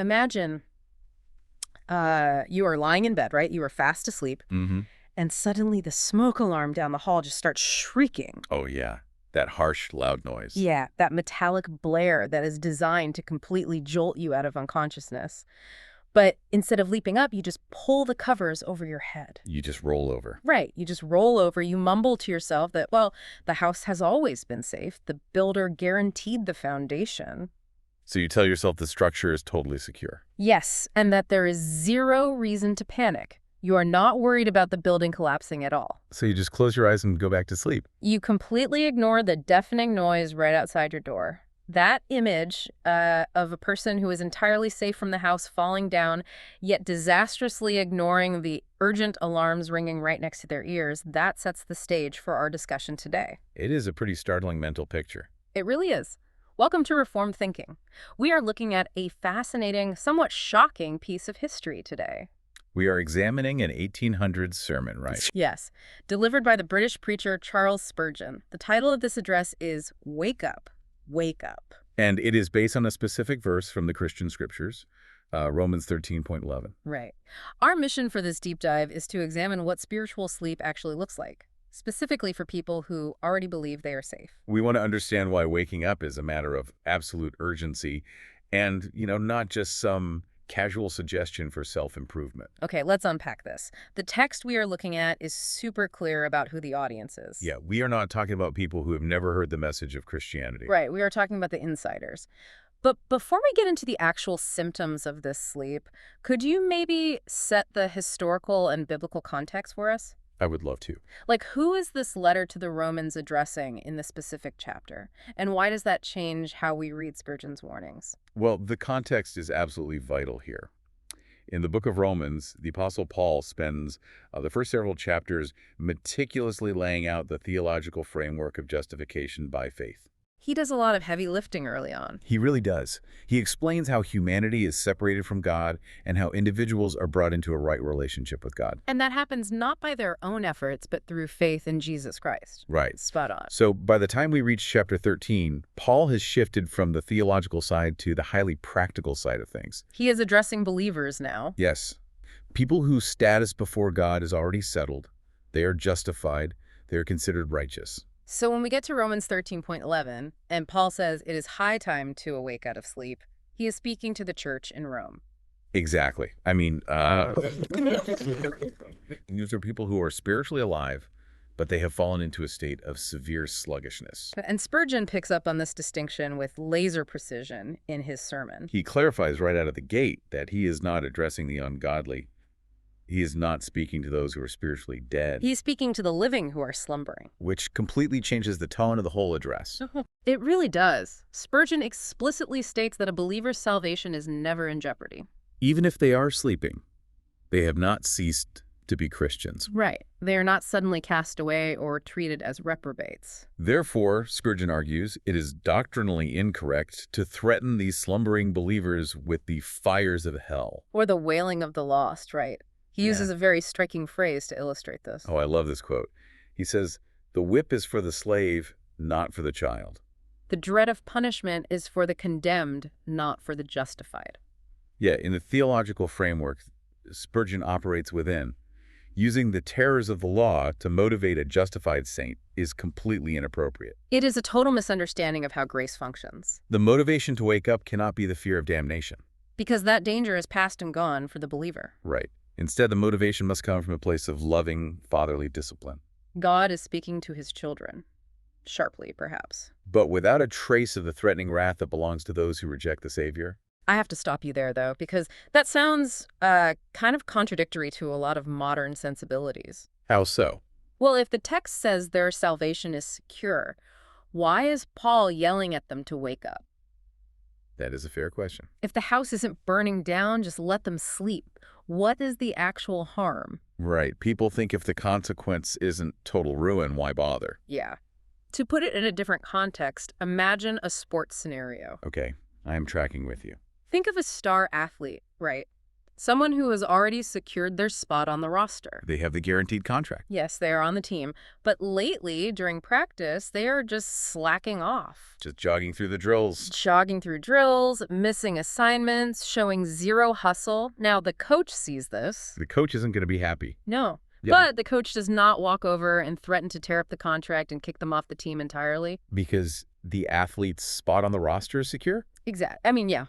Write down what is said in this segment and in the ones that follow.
Imagine you are lying in bed, right? You are fast asleep, and suddenly the smoke alarm down the hall just starts shrieking. Oh, yeah. That harsh, loud noise. Yeah, that metallic blare that is designed to completely jolt you out of unconsciousness. But instead of leaping up, you just pull the covers over your head. You just roll over. Right. You just roll over. You mumble to yourself that, well, the house has always been safe. The builder guaranteed the foundation. So you tell yourself the structure is totally secure. Yes, and that there is zero reason to panic. You are not worried about the building collapsing at all. So you just close your eyes and go back to sleep. You completely ignore the deafening noise right outside your door. That image of a person who is entirely safe from the house falling down, yet disastrously ignoring the urgent alarms ringing right next to their ears, that sets the stage for our discussion today. It is a pretty startling mental picture. It really is. Welcome to Reformed Thinking. We are looking at a fascinating, somewhat shocking piece of history today. We are examining an 1800s sermon, right? Yes, delivered by the British preacher Charles Spurgeon. The title of this address is Wake Up, Wake Up. And it is based on a specific verse from the Christian scriptures, Romans 13.11. Right. Our mission for this deep dive is to examine what spiritual sleep actually looks like, specifically for people who already believe they are safe. We want to understand why waking up is a matter of absolute urgency and, not just some casual suggestion for self-improvement. Okay, let's unpack this. The text we are looking at is super clear about who the audience is. Yeah, we are not talking about people who have never heard the message of Christianity. Right, we are talking about the insiders. But before we get into the actual symptoms of this sleep, could you maybe set the historical and biblical context for us? I would love to. Like, who is this letter to the Romans addressing in the specific chapter? And why does that change how we read Spurgeon's warnings? Well, the context is absolutely vital here. In the book of Romans, the Apostle Paul spends the first several chapters meticulously laying out the theological framework of justification by faith. He does a lot of heavy lifting early on. He really does. He explains how humanity is separated from God and how individuals are brought into a right relationship with God. And that happens not by their own efforts, but through faith in Jesus Christ. Right. Spot on. So by the time we reach chapter 13, Paul has shifted from the theological side to the highly practical side of things. He is addressing believers now. Yes. People whose status before God is already settled. They are justified. They are considered righteous. So when we get to Romans 13.11, and Paul says it is high time to awake out of sleep, he is speaking to the church in Rome. Exactly. I mean, these are people who are spiritually alive, but they have fallen into a state of severe sluggishness. And Spurgeon picks up on this distinction with laser precision in his sermon. He clarifies right out of the gate that he is not addressing the ungodly. He is not speaking to those who are spiritually dead. He's speaking to the living who are slumbering. Which completely changes the tone of the whole address. It really does. Spurgeon explicitly states that a believer's salvation is never in jeopardy. Even if they are sleeping, they have not ceased to be Christians. Right. They are not suddenly cast away or treated as reprobates. Therefore, Spurgeon argues, it is doctrinally incorrect to threaten these slumbering believers with the fires of hell. Or the wailing of the lost, right? He uses a very striking phrase to illustrate this. Oh, I love this quote. He says, "The whip is for the slave, not for the child." The dread of punishment is for the condemned, not for the justified. Yeah, in the theological framework Spurgeon operates within, using the terrors of the law to motivate a justified saint is completely inappropriate. It is a total misunderstanding of how grace functions. The motivation to wake up cannot be the fear of damnation. Because that danger is past and gone for the believer. Right. Instead, the motivation must come from a place of loving, fatherly discipline. God is speaking to his children. Sharply, perhaps. But without a trace of the threatening wrath that belongs to those who reject the Savior. I have to stop you there, though, because that sounds kind of contradictory to a lot of modern sensibilities. How so? Well, if the text says their salvation is secure, why is Paul yelling at them to wake up? That is a fair question. If the house isn't burning down, just let them sleep. What is the actual harm? Right. People think if the consequence isn't total ruin, why bother? Yeah. To put it in a different context, imagine a sports scenario. Okay, I am tracking with you. Think of a star athlete, right? Someone who has already secured their spot on the roster. They have the guaranteed contract. Yes, they are on the team. But lately, during practice, they are just slacking off. Just jogging through the drills. Jogging through drills, missing assignments, showing zero hustle. Now, the coach sees this. The coach isn't going to be happy. No. Yeah. But the coach does not walk over and threaten to tear up the contract and kick them off the team entirely. Because the athlete's spot on the roster is secure? Exactly. I mean, yeah.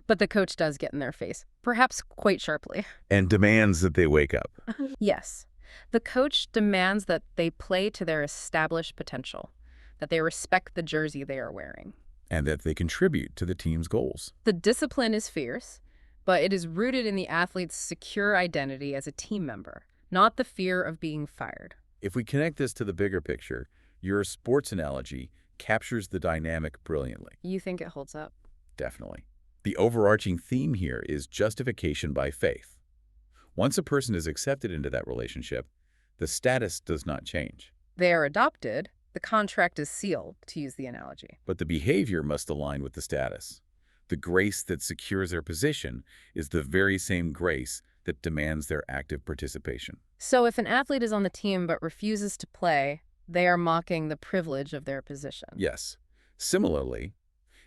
But the coach does get in their face, perhaps quite sharply. And demands that they wake up. Yes. The coach demands that they play to their established potential, that they respect the jersey they are wearing. And that they contribute to the team's goals. The discipline is fierce, but it is rooted in the athlete's secure identity as a team member, not the fear of being fired. If we connect this to the bigger picture, your sports analogy captures the dynamic brilliantly. You think it holds up? Definitely. The overarching theme here is justification by faith. Once a person is accepted into that relationship, the status does not change. They are adopted. The contract is sealed, to use the analogy. But the behavior must align with the status. The grace that secures their position is the very same grace that demands their active participation. So if an athlete is on the team but refuses to play, they are mocking the privilege of their position. Yes. Similarly,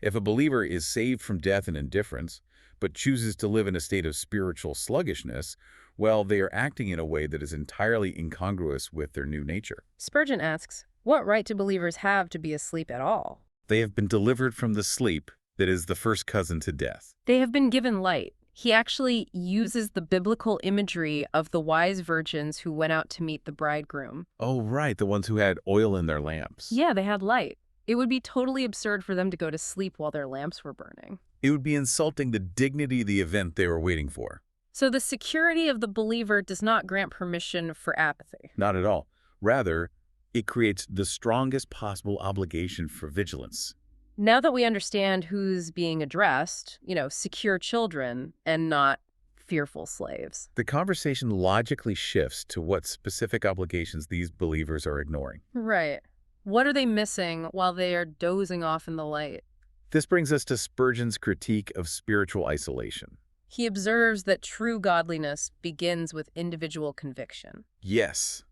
if a believer is saved from death and indifference, but chooses to live in a state of spiritual sluggishness, well, they are acting in a way that is entirely incongruous with their new nature. Spurgeon asks, what right do believers have to be asleep at all? They have been delivered from the sleep that is the first cousin to death. They have been given light. He actually uses the biblical imagery of the wise virgins who went out to meet the bridegroom. Oh, right, the ones who had oil in their lamps. Yeah, they had light. It would be totally absurd for them to go to sleep while their lamps were burning. It would be insulting the dignity of the event they were waiting for. So the security of the believer does not grant permission for apathy. Not at all. Rather, it creates the strongest possible obligation for vigilance. Now that we understand who's being addressed, secure children and not fearful slaves. The conversation logically shifts to what specific obligations these believers are ignoring. Right. What are they missing while they are dozing off in the light? This brings us to Spurgeon's critique of spiritual isolation. He observes that true godliness begins with individual conviction. Yes,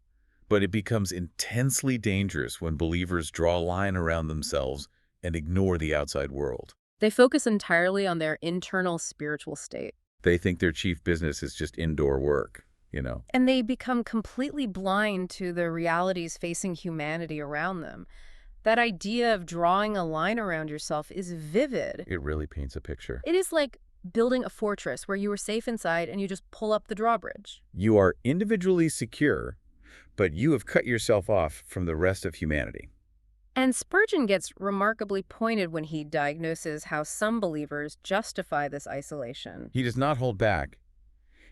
but it becomes intensely dangerous when believers draw a line around themselves and ignore the outside world. They focus entirely on their internal spiritual state. They think their chief business is just indoor work, And they become completely blind to the realities facing humanity around them. That idea of drawing a line around yourself is vivid. It really paints a picture. It is like building a fortress where you are safe inside and you just pull up the drawbridge. You are individually secure, but you have cut yourself off from the rest of humanity. And Spurgeon gets remarkably pointed when he diagnoses how some believers justify this isolation. He does not hold back.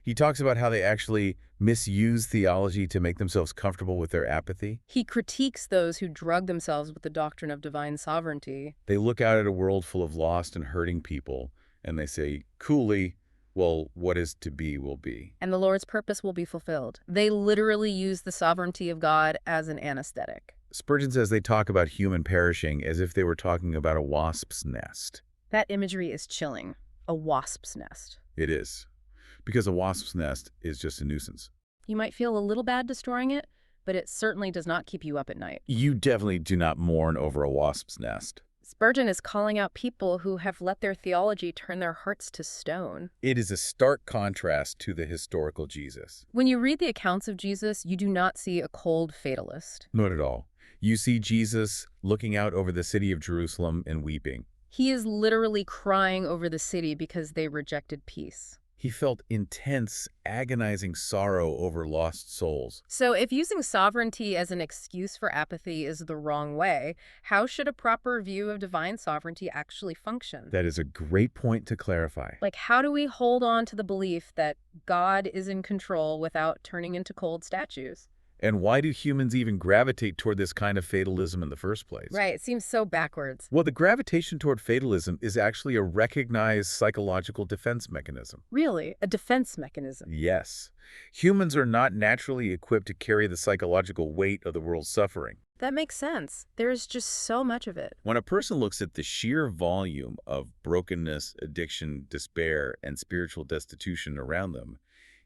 He talks about how they actually misuse theology to make themselves comfortable with their apathy. He critiques those who drug themselves with the doctrine of divine sovereignty. They look out at a world full of lost and hurting people, and they say, coolly, well, what is to be will be. And the Lord's purpose will be fulfilled. They literally use the sovereignty of God as an anesthetic. Spurgeon says they talk about human perishing as if they were talking about a wasp's nest. That imagery is chilling. A wasp's nest. It is. Because a wasp's nest is just a nuisance. You might feel a little bad destroying it, but it certainly does not keep you up at night. You definitely do not mourn over a wasp's nest. Spurgeon is calling out people who have let their theology turn their hearts to stone. It is a stark contrast to the historical Jesus. When you read the accounts of Jesus, you do not see a cold fatalist. Not at all. You see Jesus looking out over the city of Jerusalem and weeping. He is literally crying over the city because they rejected peace. He felt intense, agonizing sorrow over lost souls. So if using sovereignty as an excuse for apathy is the wrong way, how should a proper view of divine sovereignty actually function? That is a great point to clarify. Like, how do we hold on to the belief that God is in control without turning into cold statues? And why do humans even gravitate toward this kind of fatalism in the first place? Right, it seems so backwards. Well, the gravitation toward fatalism is actually a recognized psychological defense mechanism. Really, a defense mechanism. Yes. Humans are not naturally equipped to carry the psychological weight of the world's suffering. That makes sense. There is just so much of it. When a person looks at the sheer volume of brokenness, addiction, despair, and spiritual destitution around them,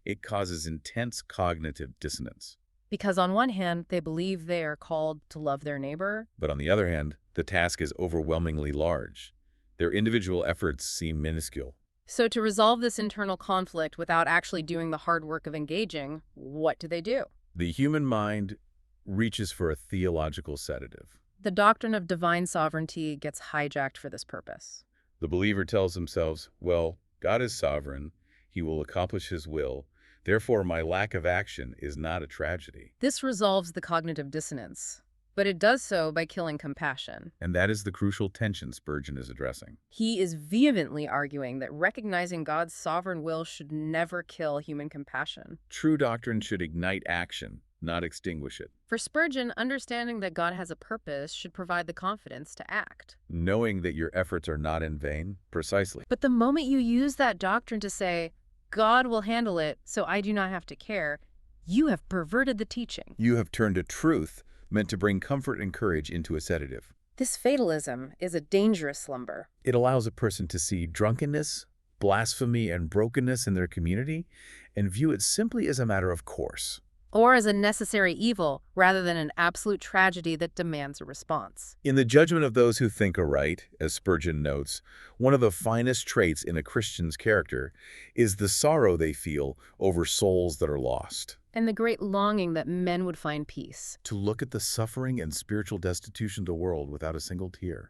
it causes intense cognitive dissonance. Because on one hand, they believe they are called to love their neighbor. But on the other hand, the task is overwhelmingly large. Their individual efforts seem minuscule. So to resolve this internal conflict without actually doing the hard work of engaging, what do? The human mind reaches for a theological sedative. The doctrine of divine sovereignty gets hijacked for this purpose. The believer tells themselves, well, God is sovereign. He will accomplish his will. Therefore, my lack of action is not a tragedy. This resolves the cognitive dissonance, but it does so by killing compassion. And that is the crucial tension Spurgeon is addressing. He is vehemently arguing that recognizing God's sovereign will should never kill human compassion. True doctrine should ignite action, not extinguish it. For Spurgeon, understanding that God has a purpose should provide the confidence to act. Knowing that your efforts are not in vain, precisely. But the moment you use that doctrine to say, God will handle it, so I do not have to care, you have perverted the teaching. You have turned a truth meant to bring comfort and courage into a sedative. This fatalism is a dangerous slumber. It allows a person to see drunkenness, blasphemy, and brokenness in their community and view it simply as a matter of course. Or as a necessary evil, rather than an absolute tragedy that demands a response. In the judgment of those who think aright, as Spurgeon notes, one of the finest traits in a Christian's character is the sorrow they feel over souls that are lost. And the great longing that men would find peace. To look at the suffering and spiritual destitution of the world without a single tear,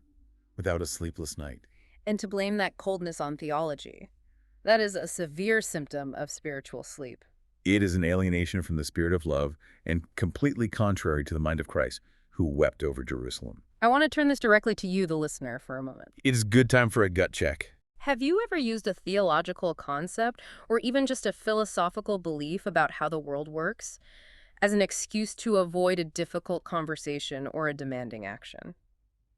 without a sleepless night. And to blame that coldness on theology. That is a severe symptom of spiritual sleep. It is an alienation from the spirit of love and completely contrary to the mind of Christ, who wept over Jerusalem. I want to turn this directly to you, the listener, for a moment. It is good time for a gut check. Have you ever used a theological concept or even just a philosophical belief about how the world works as an excuse to avoid a difficult conversation or a demanding action?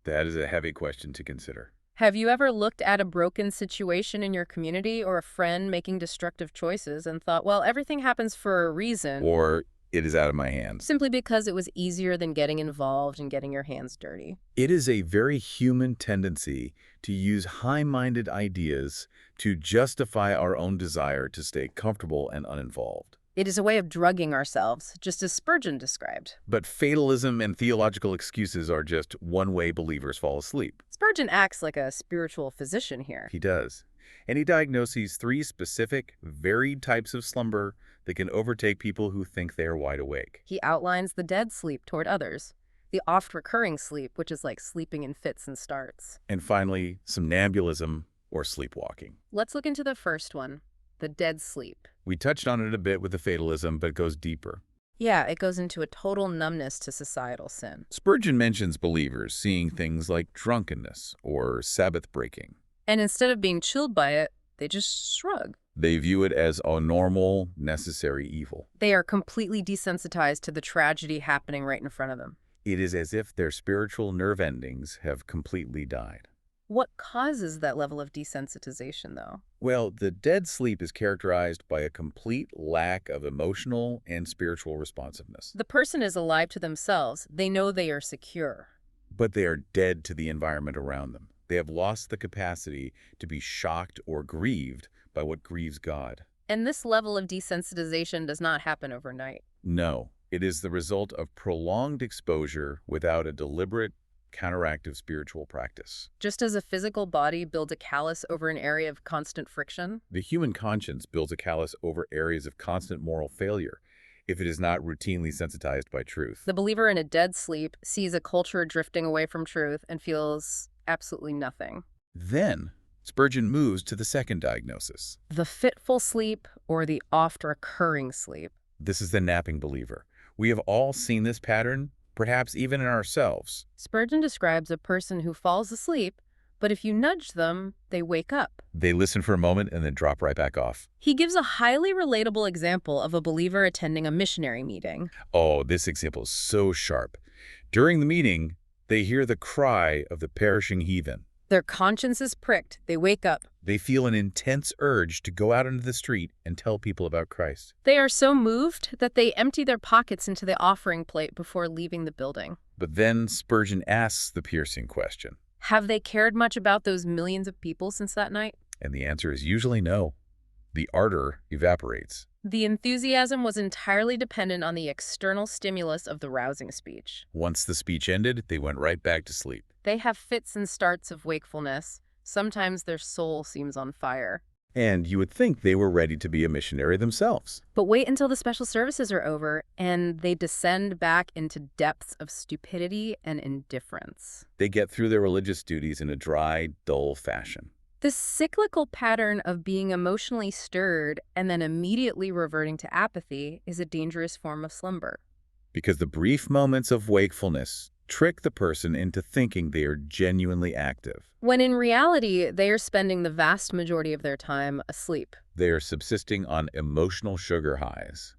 That is a heavy question to consider. Have you ever looked at a broken situation in your community or a friend making destructive choices and thought, well, everything happens for a reason? Or it is out of my hands. Simply because it was easier than getting involved and getting your hands dirty. It is a very human tendency to use high-minded ideas to justify our own desire to stay comfortable and uninvolved. It is a way of drugging ourselves, just as Spurgeon described. But fatalism and theological excuses are just one way believers fall asleep. Spurgeon acts like a spiritual physician here. He does. And he diagnoses three specific, varied types of slumber that can overtake people who think they are wide awake. He outlines the dead sleep toward others, the oft-recurring sleep, which is like sleeping in fits and starts. And finally, somnambulism or sleepwalking. Let's look into the first one, the dead sleep. We touched on it a bit with the fatalism, but it goes deeper. Yeah, it goes into a total numbness to societal sin. Spurgeon mentions believers seeing things like drunkenness or Sabbath breaking. And instead of being chilled by it, they just shrug. They view it as a normal, necessary evil. They are completely desensitized to the tragedy happening right in front of them. It is as if their spiritual nerve endings have completely died. What causes that level of desensitization, though? Well, the dead sleep is characterized by a complete lack of emotional and spiritual responsiveness. The person is alive to themselves. They know they are secure. But they are dead to the environment around them. They have lost the capacity to be shocked or grieved by what grieves God. And this level of desensitization does not happen overnight. No, it is the result of prolonged exposure without a deliberate, counteractive spiritual practice. Just as a physical body builds a callus over an area of constant friction, The human conscience builds a callus over areas of constant moral failure if it is not routinely sensitized by truth. the believer in a dead sleep sees a culture drifting away from truth and feels absolutely nothing. Then, Spurgeon moves to the second diagnosis. The fitful sleep or the oft-recurring sleep. This is the napping believer. We have all seen this pattern, perhaps even in ourselves. Spurgeon describes a person who falls asleep, But if you nudge them, they wake up. They listen for a moment and then drop right back off. He gives a highly relatable example of a believer attending a missionary meeting. Oh, this example is so sharp. During the meeting, they hear the cry of the perishing heathen. Their conscience is pricked. They wake up. They feel an intense urge to go out into the street and tell people about Christ. They are so moved that they empty their pockets into the offering plate before leaving the building. But then Spurgeon asks the piercing question. Have they cared much about those millions of people since that night? And the answer is usually no. The ardor evaporates. The enthusiasm was entirely dependent on the external stimulus of the rousing speech. Once the speech ended, they went right back to sleep. They have fits and starts of wakefulness. Sometimes their soul seems on fire. And you would think they were ready to be a missionary themselves. But wait until the special services are over, and they descend back into depths of stupidity and indifference. They get through their religious duties in a dry, dull fashion. This cyclical pattern of being emotionally stirred and then immediately reverting to apathy is a dangerous form of slumber. Because the brief moments of wakefulness trick the person into thinking they are genuinely active. When in reality, they are spending the vast majority of their time asleep. They are subsisting on emotional sugar highs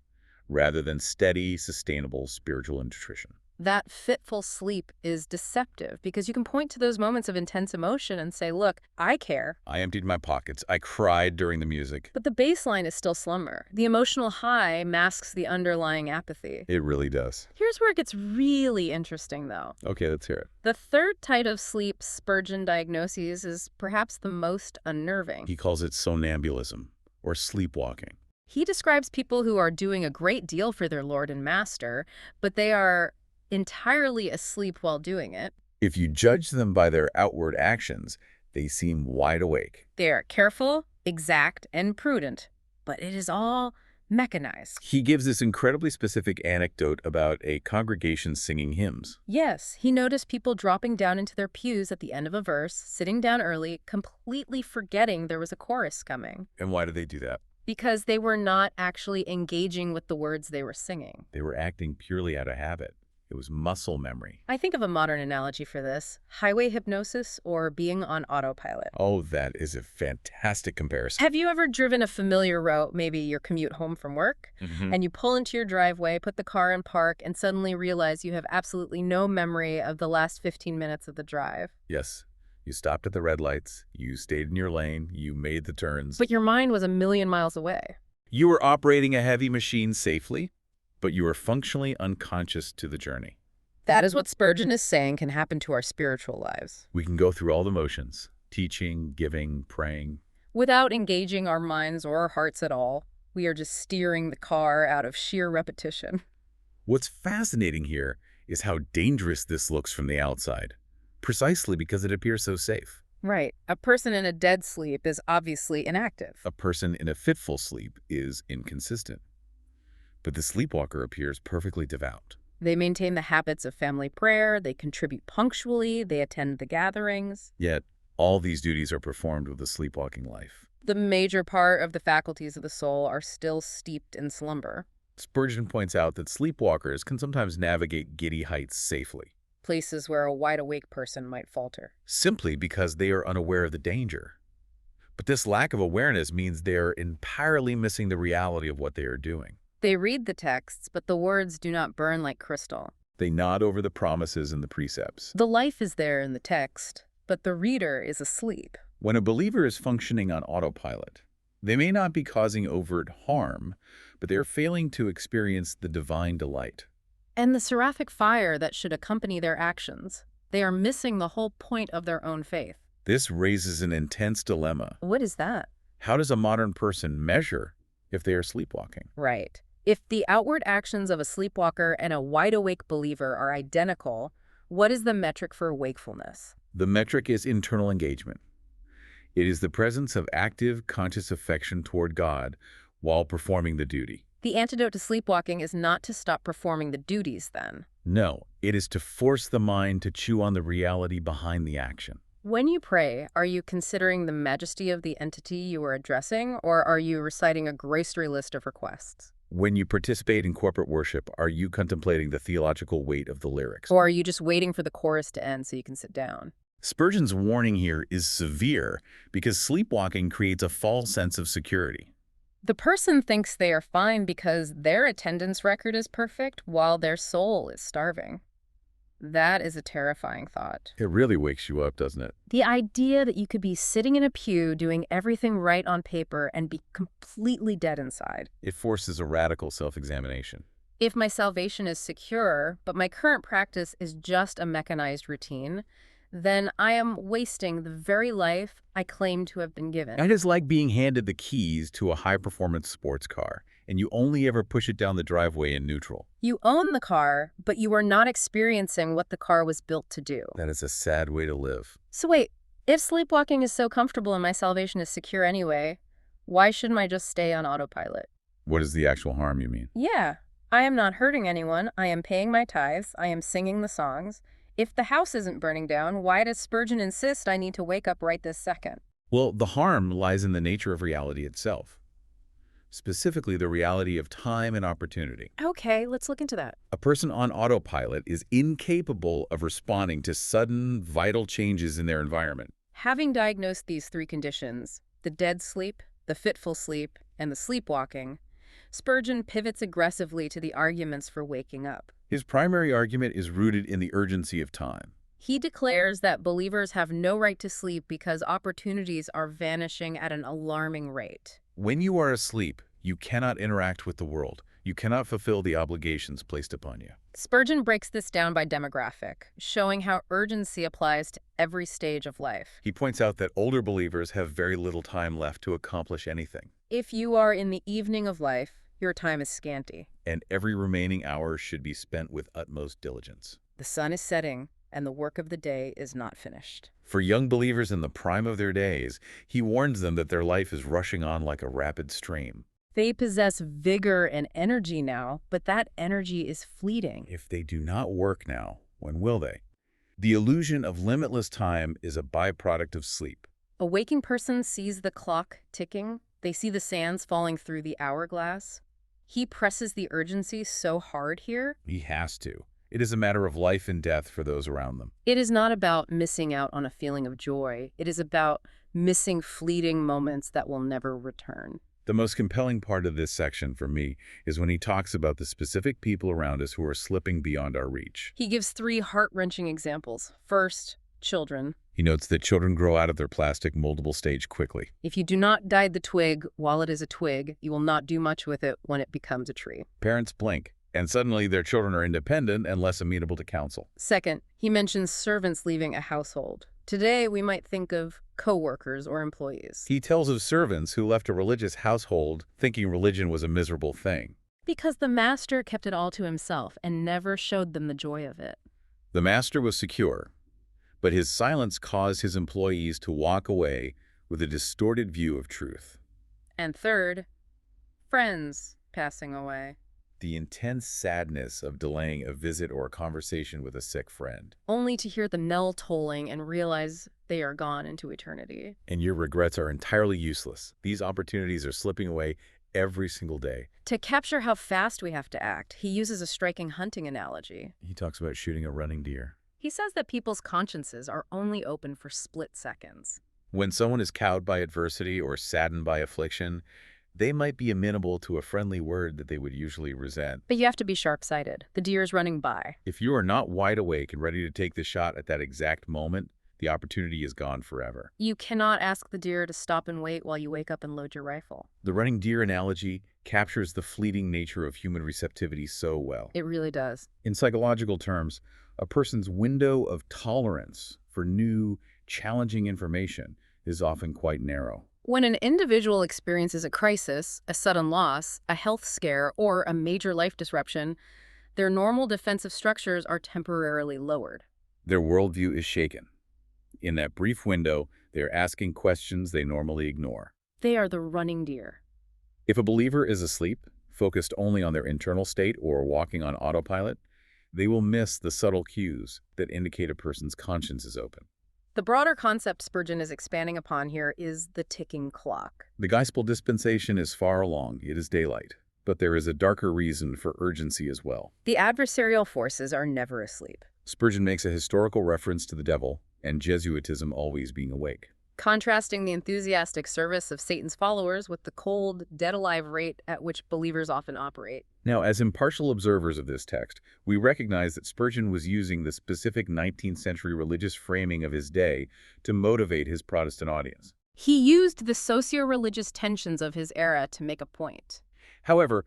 rather than steady, sustainable spiritual nutrition. That fitful sleep is deceptive because you can point to those moments of intense emotion and say, look, I care. I emptied my pockets. I cried during the music. But the baseline is still slumber. The emotional high masks the underlying apathy. It really does. Here's where it gets really interesting, though. Okay, let's hear it. The third type of sleep Spurgeon diagnoses is perhaps the most unnerving. He calls it somnambulism, or sleepwalking. He describes people who are doing a great deal for their Lord and Master, but they are entirely asleep while doing it. If you judge them by their outward actions, they seem wide awake. They are careful, exact, and prudent, but it is all mechanized. He gives this incredibly specific anecdote about a congregation singing hymns. Yes, he noticed people dropping down into their pews at the end of a verse, sitting down early, completely forgetting there was a chorus coming. And why did they do that? Because they were not actually engaging with the words they were singing. They were acting purely out of habit. It was muscle memory. I think of a modern analogy for this, highway hypnosis or being on autopilot. Oh, that is a fantastic comparison. Have you ever driven a familiar route, maybe your commute home from work, and you pull into your driveway, put the car in park, and suddenly realize you have absolutely no memory of the last 15 minutes of the drive? Yes. You stopped at the red lights, you stayed in your lane, you made the turns. But your mind was a million miles away. You were operating a heavy machine safely, but you were functionally unconscious to the journey. That is what Spurgeon is saying can happen to our spiritual lives. We can go through all the motions, teaching, giving, praying. Without engaging our minds or our hearts at all, we are just steering the car out of sheer repetition. What's fascinating here is how dangerous this looks from the outside, precisely because it appears so safe. Right. A person in a dead sleep is obviously inactive. A person in a fitful sleep is inconsistent. But the sleepwalker appears perfectly devout. They maintain the habits of family prayer, they contribute punctually, they attend the gatherings. Yet, all these duties are performed with a sleepwalking life. The major part of the faculties of the soul are still steeped in slumber. Spurgeon points out that sleepwalkers can sometimes navigate giddy heights safely, Places where a wide-awake person might falter. simply because they are unaware of the danger. But this lack of awareness means they are entirely missing the reality of what they are doing. They read the texts, but the words do not burn like crystal. They nod over the promises and the precepts. The life is there in the text, but the reader is asleep. When a believer is functioning on autopilot, they may not be causing overt harm, but they are failing to experience the divine delight. And the seraphic fire that should accompany their actions. They are missing the whole point of their own faith. This raises an intense dilemma. What is that? How does a modern person measure if they are sleepwalking? Right. If the outward actions of a sleepwalker and a wide-awake believer are identical, what is the metric for wakefulness? The metric is internal engagement. It is the presence of active, conscious affection toward God while performing the duty. The antidote to sleepwalking is not to stop performing the duties, then. No, it is to force the mind to chew on the reality behind the action. When you pray, are you considering the majesty of the entity you are addressing, or are you reciting a grocery list of requests? When you participate in corporate worship, are you contemplating the theological weight of the lyrics? Or are you just waiting for the chorus to end so you can sit down? Spurgeon's warning here is severe because sleepwalking creates a false sense of security. The person thinks they are fine because their attendance record is perfect while their soul is starving. That is a terrifying thought. It really wakes you up, doesn't it? The idea that you could be sitting in a pew doing everything right on paper and be completely dead inside. It forces a radical self-examination. If my salvation is secure, but my current practice is just a mechanized routine, then I am wasting the very life I claim to have been given. And it's like being handed the keys to a high-performance sports car, and you only ever push it down the driveway in neutral. You own the car, but you are not experiencing what the car was built to do. That is a sad way to live. So wait, if sleepwalking is so comfortable and my salvation is secure anyway, why shouldn't I just stay on autopilot? What is the actual harm, you mean? Yeah, I am not hurting anyone. I am paying my tithes. I am singing the songs. If the house isn't burning down, why does Spurgeon insist I need to wake up right this second? Well, the harm lies in the nature of reality itself, specifically the reality of time and opportunity. Okay, let's look into that. A person on autopilot is incapable of responding to sudden, vital changes in their environment. Having diagnosed these three conditions, the dead sleep, the fitful sleep, and the sleepwalking, Spurgeon pivots aggressively to the arguments for waking up. His primary argument is rooted in the urgency of time. He declares that believers have no right to sleep because opportunities are vanishing at an alarming rate. When you are asleep, you cannot interact with the world. You cannot fulfill the obligations placed upon you. Spurgeon breaks this down by demographic, showing how urgency applies to every stage of life. He points out that older believers have very little time left to accomplish anything. If you are in the evening of life, your time is scanty. And every remaining hour should be spent with utmost diligence. The sun is setting, and the work of the day is not finished. For young believers in the prime of their days, he warns them that their life is rushing on like a rapid stream. They possess vigor and energy now, but that energy is fleeting. If they do not work now, when will they? The illusion of limitless time is a byproduct of sleep. A waking person sees the clock ticking. They see the sands falling through the hourglass. He presses the urgency so hard here. He has to. It is a matter of life and death for those around them. It is not about missing out on a feeling of joy. It is about missing fleeting moments that will never return. The most compelling part of this section for me is when he talks about the specific people around us who are slipping beyond our reach. He gives three heart-wrenching examples. First, children. He notes that children grow out of their plastic moldable stage quickly. If you do not guide the twig while it is a twig, you will not do much with it when it becomes a tree. Parents blink, and suddenly their children are independent and less amenable to counsel. Second, he mentions servants leaving a household. Today, we might think of co-workers or employees. He tells of servants who left a religious household thinking religion was a miserable thing. Because the master kept it all to himself and never showed them the joy of it. The master was secure, but his silence caused his employees to walk away with a distorted view of truth. And third, friends passing away. The intense sadness of delaying a visit or a conversation with a sick friend. Only to hear the knell tolling and realize they are gone into eternity. And your regrets are entirely useless. These opportunities are slipping away every single day. To capture how fast we have to act, he uses a striking hunting analogy. He talks about shooting a running deer. He says that people's consciences are only open for split seconds. When someone is cowed by adversity or saddened by affliction, they might be amenable to a friendly word that they would usually resent. But you have to be sharp-sighted. The deer is running by. If you are not wide awake and ready to take the shot at that exact moment, the opportunity is gone forever. You cannot ask the deer to stop and wait while you wake up and load your rifle. The running deer analogy captures the fleeting nature of human receptivity so well. It really does. In psychological terms, a person's window of tolerance for new, challenging information is often quite narrow. When an individual experiences a crisis, a sudden loss, a health scare, or a major life disruption, their normal defensive structures are temporarily lowered. Their worldview is shaken. In that brief window, they are asking questions they normally ignore. They are the running deer. If a believer is asleep, focused only on their internal state or walking on autopilot, they will miss the subtle cues that indicate a person's conscience is open. The broader concept Spurgeon is expanding upon here is the ticking clock. The gospel dispensation is far along. It is daylight. But there is a darker reason for urgency as well. The adversarial forces are never asleep. Spurgeon makes a historical reference to the devil and Jesuitism always being awake. Contrasting the enthusiastic service of Satan's followers with the cold, dead-alive rate at which believers often operate. Now, as impartial observers of this text, we recognize that Spurgeon was using the specific 19th century religious framing of his day to motivate his Protestant audience. He used the socio-religious tensions of his era to make a point. However,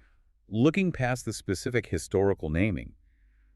looking past the specific historical naming,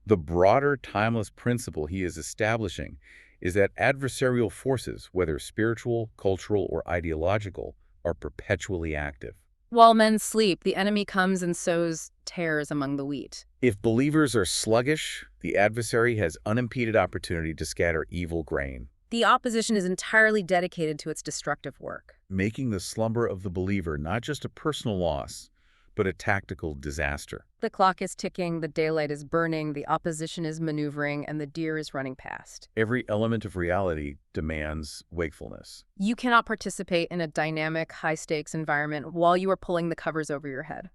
the broader timeless principle he is establishing is that adversarial forces, whether spiritual, cultural, or ideological, are perpetually active. While men sleep, the enemy comes and sows tares among the wheat. If believers are sluggish, the adversary has unimpeded opportunity to scatter evil grain, The opposition is entirely dedicated to its destructive work. making the slumber of the believer not just a personal loss, but a tactical disaster. The clock is ticking, the daylight is burning, the opposition is maneuvering, and the deer is running past. Every element of reality demands wakefulness. You cannot participate in a dynamic, high-stakes environment while you are pulling the covers over your head.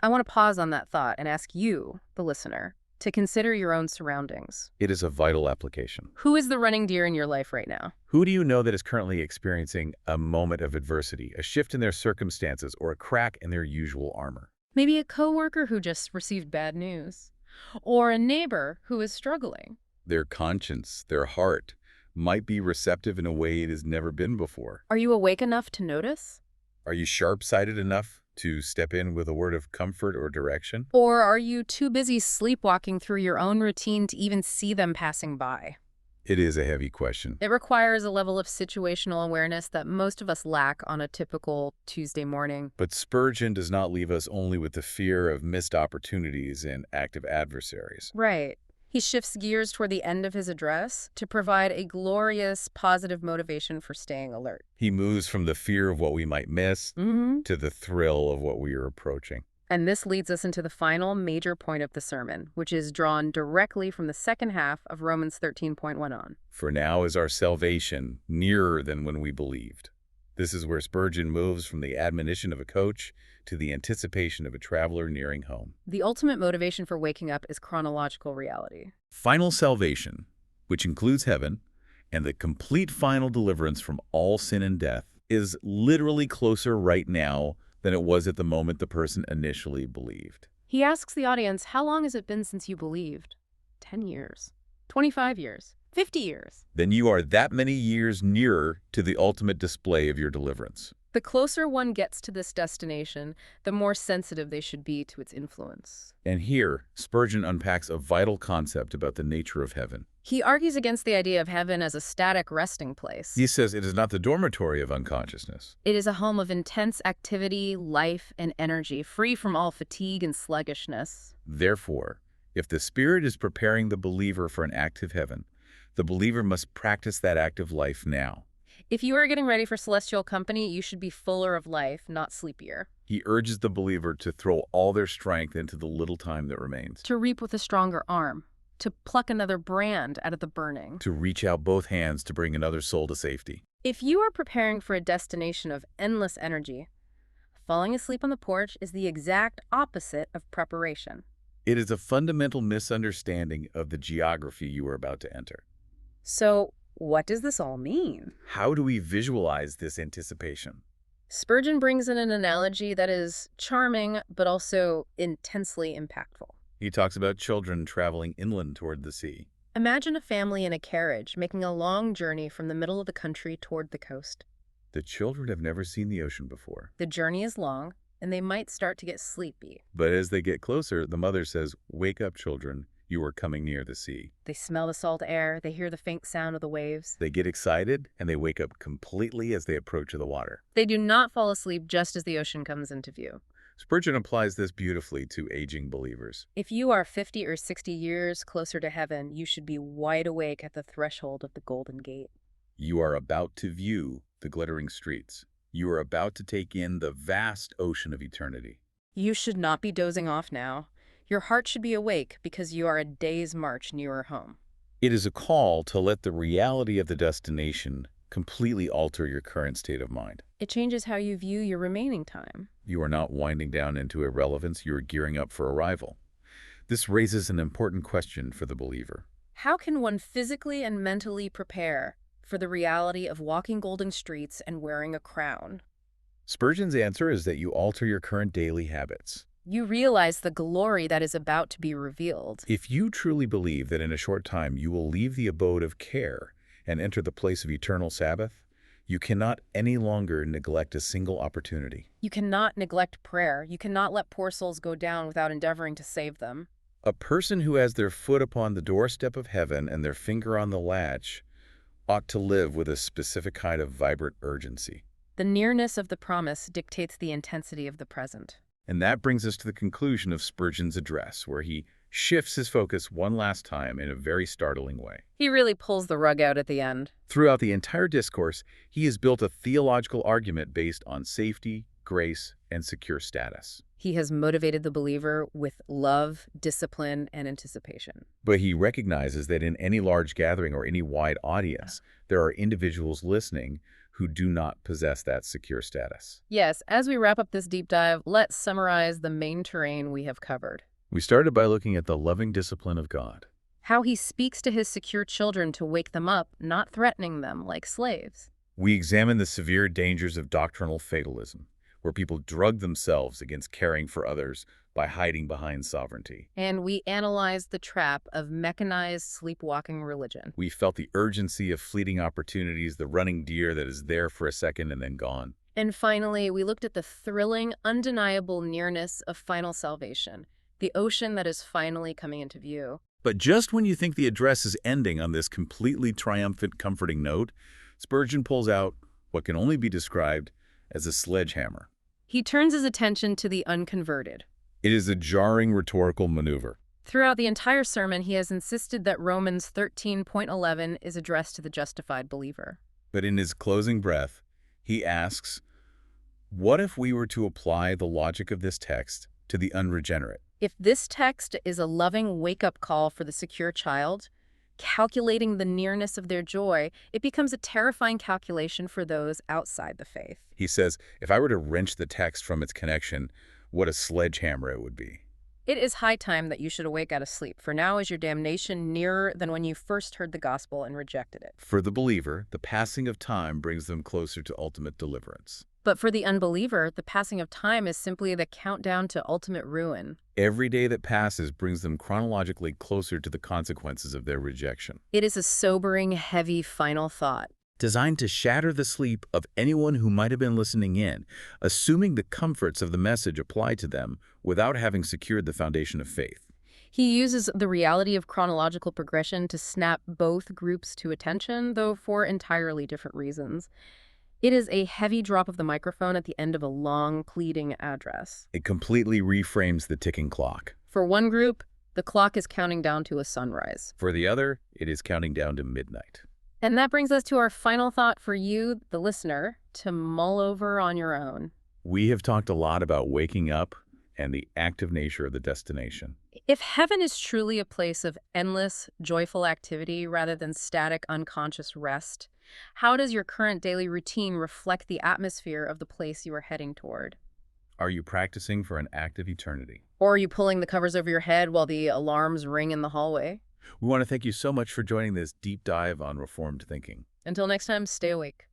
I want to pause on that thought and ask you, the listener, to consider your own surroundings. It is a vital application. Who is the running deer in your life right now? Who do you know that is currently experiencing a moment of adversity, a shift in their circumstances, or a crack in their usual armor? Maybe a coworker who just received bad news, or a neighbor who is struggling. Their conscience, their heart, might be receptive in a way it has never been before. Are you awake enough to notice? Are you sharp-sighted enough to step in with a word of comfort or direction? Or are you too busy sleepwalking through your own routine to even see them passing by? It is a heavy question. It requires a level of situational awareness that most of us lack on a typical Tuesday morning. But Spurgeon does not leave us only with the fear of missed opportunities and active adversaries. Right. He shifts gears toward the end of his address to provide a glorious, positive motivation for staying alert. He moves from the fear of what we might miss to the thrill of what we are approaching. And this leads us into the final major point of the sermon, which is drawn directly from the second half of Romans 13.1 on. For now is our salvation nearer than when we believed. This is where Spurgeon moves from the admonition of a coach to the anticipation of a traveler nearing home. The ultimate motivation for waking up is chronological reality. Final salvation, which includes heaven, and the complete final deliverance from all sin and death, is literally closer right now than it was at the moment the person initially believed. He asks the audience, how long has it been since you believed? 10 years, 25 years, 50 years. Then you are that many years nearer to the ultimate display of your deliverance. The closer one gets to this destination, the more sensitive they should be to its influence. And here, Spurgeon unpacks a vital concept about the nature of heaven. He argues against the idea of heaven as a static resting place. He says it is not the dormitory of unconsciousness. It is a home of intense activity, life, and energy, free from all fatigue and sluggishness. Therefore, if the Spirit is preparing the believer for an active heaven, the believer must practice that active life now. If you are getting ready for celestial company, you should be fuller of life, not sleepier. He urges the believer to throw all their strength into the little time that remains, To reap with a stronger arm, to pluck another brand out of the burning. to reach out both hands to bring another soul to safety. If you are preparing for a destination of endless energy, falling asleep on the porch is the exact opposite of preparation. It is a fundamental misunderstanding of the geography you are about to enter. So, what does this all mean? How do we visualize this anticipation? Spurgeon brings in an analogy that is charming, but also intensely impactful. He talks about children traveling inland toward the sea. Imagine a family in a carriage making a long journey from the middle of the country toward the coast. The children have never seen the ocean before. The journey is long, and they might start to get sleepy. But as they get closer, the mother says, "Wake up, children. You are coming near the sea." They smell the salt air, they hear the faint sound of the waves. They get excited, and they wake up completely as they approach the water. They do not fall asleep just as the ocean comes into view. Spurgeon applies this beautifully to aging believers. If you are 50 or 60 years closer to heaven, you should be wide awake at the threshold of the Golden Gate. You are about to view the glittering streets. You are about to take in the vast ocean of eternity. You should not be dozing off now. Your heart should be awake because you are a day's march nearer home. It is a call to let the reality of the destination completely alter your current state of mind. It changes how you view your remaining time. You are not winding down into irrelevance, you are gearing up for arrival. This raises an important question for the believer. How can one physically and mentally prepare for the reality of walking golden streets and wearing a crown. Spurgeon's answer is that you alter your current daily habits. You realize the glory that is about to be revealed. If you truly believe that in a short time you will leave the abode of care and enter the place of eternal Sabbath, you cannot any longer neglect a single opportunity. You cannot neglect prayer. You cannot let poor souls go down without endeavoring to save them. A person who has their foot upon the doorstep of heaven and their finger on the latch ought to live with a specific kind of vibrant urgency. The nearness of the promise dictates the intensity of the present. And that brings us to the conclusion of Spurgeon's address, where he shifts his focus one last time in a very startling way. He really pulls the rug out at the end. Throughout the entire discourse, he has built a theological argument based on safety, grace, and secure status. He has motivated the believer with love, discipline, and anticipation. But he recognizes that in any large gathering or any wide audience, there are individuals listening who do not possess that secure status. Yes, as we wrap up this deep dive, let's summarize the main terrain we have covered. We started by looking at the loving discipline of God. How he speaks to his secure children to wake them up, not threatening them like slaves. We examined the severe dangers of doctrinal fatalism, where people drug themselves against caring for others by hiding behind sovereignty. And we analyzed the trap of mechanized sleepwalking religion. We felt the urgency of fleeting opportunities, the running deer that is there for a second and then gone. And finally, we looked at the thrilling, undeniable nearness of final salvation, the ocean that is finally coming into view. But just when you think the address is ending on this completely triumphant, comforting note, Spurgeon pulls out what can only be described as a sledgehammer. He turns his attention to the unconverted. It is a jarring rhetorical maneuver. Throughout the entire sermon, he has insisted that Romans 13.11 is addressed to the justified believer. But in his closing breath, he asks, what if we were to apply the logic of this text to the unregenerate? If this text is a loving wake-up call for the secure child, calculating the nearness of their joy, it becomes a terrifying calculation for those outside the faith. He says, if I were to wrench the text from its connection, what a sledgehammer it would be. It is high time that you should awake out of sleep, for now is your damnation nearer than when you first heard the gospel and rejected it. For the believer, the passing of time brings them closer to ultimate deliverance. But for the unbeliever, the passing of time is simply the countdown to ultimate ruin. Every day that passes brings them chronologically closer to the consequences of their rejection. It is a sobering, heavy final thought, designed to shatter the sleep of anyone who might have been listening in, assuming the comforts of the message apply to them without having secured the foundation of faith. He uses the reality of chronological progression to snap both groups to attention, though for entirely different reasons. It is a heavy drop of the microphone at the end of a long, pleading address. It completely reframes the ticking clock. For one group, the clock is counting down to a sunrise. For the other, it is counting down to midnight. And that brings us to our final thought for you, the listener, to mull over on your own. We have talked a lot about waking up and the active nature of the destination. If heaven is truly a place of endless, joyful activity rather than static, unconscious rest, how does your current daily routine reflect the atmosphere of the place you are heading toward? Are you practicing for an active eternity? Or are you pulling the covers over your head while the alarms ring in the hallway? We want to thank you so much for joining this deep dive on Reformed thinking. Until next time, stay awake.